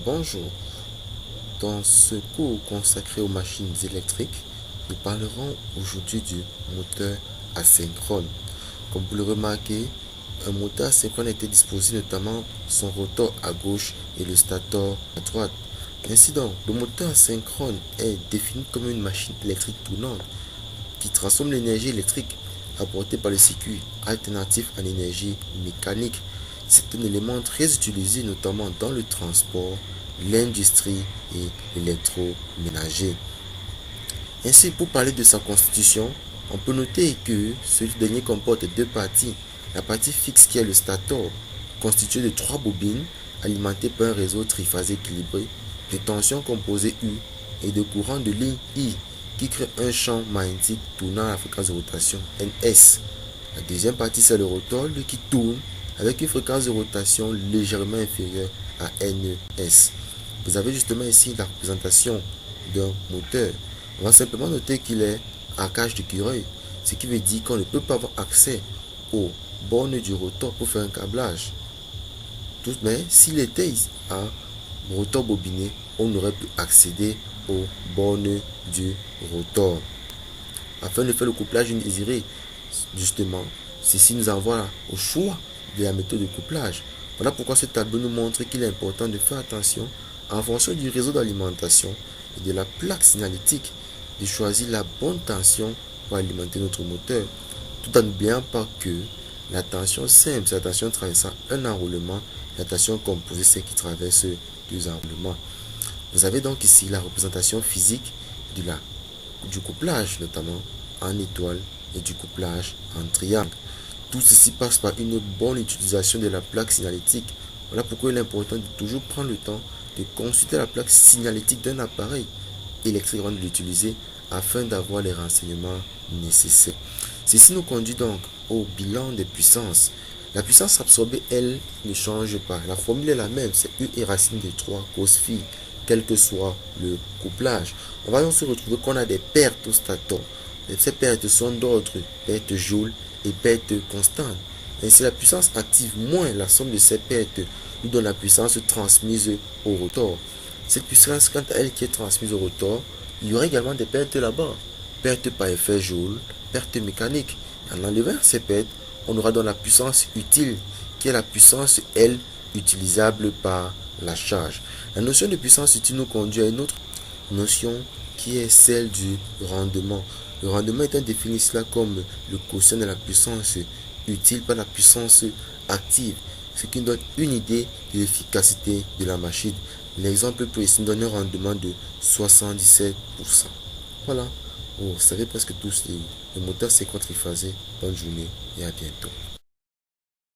Bonjour, dans ce cours consacré aux machines électriques, nous parlerons aujourd'hui du moteur asynchrone. Comme vous le remarquez, un moteur asynchrone était disposé notamment son rotor à gauche et le stator à droite. Ainsi donc, le moteur asynchrone est défini comme une machine électrique tournante qui transforme l'énergie électrique apportée par le circuit alternatif en énergie mécanique. C'est un élément très utilisé notamment dans le transport, l'industrie et l'électroménager. Ainsi, pour parler de sa constitution, on peut noter que ce dernier comporte deux parties. La partie fixe qui est le stator, constitué de trois bobines alimentées par un réseau triphasé équilibré de tension composée U et de courant de ligne I qui crée un champ magnétique tournant à la fréquence de rotation NS. La deuxième partie, c'est le rotor, lui qui tourne avec une fréquence de rotation légèrement inférieure à NS. Vous avez justement ici la représentation d'un moteur. On va simplement noter qu'il est à cage d'écureuil, ce qui veut dire qu'on ne peut pas avoir accès aux bornes du rotor pour faire un câblage. Mais s'il était à rotor bobiné, on aurait pu accéder aux bornes du rotor. Afin de faire le couplage désiré, justement, ceci nous envoie au choix de la méthode de couplage. Voilà pourquoi ce tableau nous montre qu'il est important de faire attention en fonction du réseau d'alimentation et de la plaque signalétique, de choisir la bonne tension pour alimenter notre moteur, tout en n'oubliant pas que la tension simple, c'est la tension traversant un enroulement, la tension composée, c'est qui traverse deux enroulements. Vous avez donc ici la représentation physique du couplage, notamment en étoile, et du couplage en triangle. Tout ceci passe par une bonne utilisation de la plaque signalétique. Voilà pourquoi il est important de toujours prendre le temps de consulter la plaque signalétique d'un appareil électrique avant de l'utiliser afin d'avoir les renseignements nécessaires. Ceci nous conduit donc au bilan des puissances. La puissance absorbée, elle, ne change pas. La formule est la même, c'est U et racine de 3 cos phi, quel que soit le couplage. On va donc se retrouver qu'on a des pertes au stator. Ces pertes sont d'ordre pertes joule et pertes constantes. Ainsi, la puissance active moins la somme de ces pertes nous donne la puissance transmise au rotor. Cette puissance, quant à elle qui est transmise au rotor, il y aura également des pertes là-bas. Pertes par effet joule, pertes mécaniques. En enlevant ces pertes, on aura donc la puissance utile, qui est la puissance, elle, utilisable par la charge. La notion de puissance utile nous conduit à une autre notion qui est celle du rendement. Le rendement est défini cela comme le quotient de la puissance utile par la puissance active, ce qui donne une idée de l'efficacité de la machine. L'exemple précis donne un rendement de 77%. Voilà, vous savez presque tous les moteurs c'est triphasé. Bonne journée et à bientôt.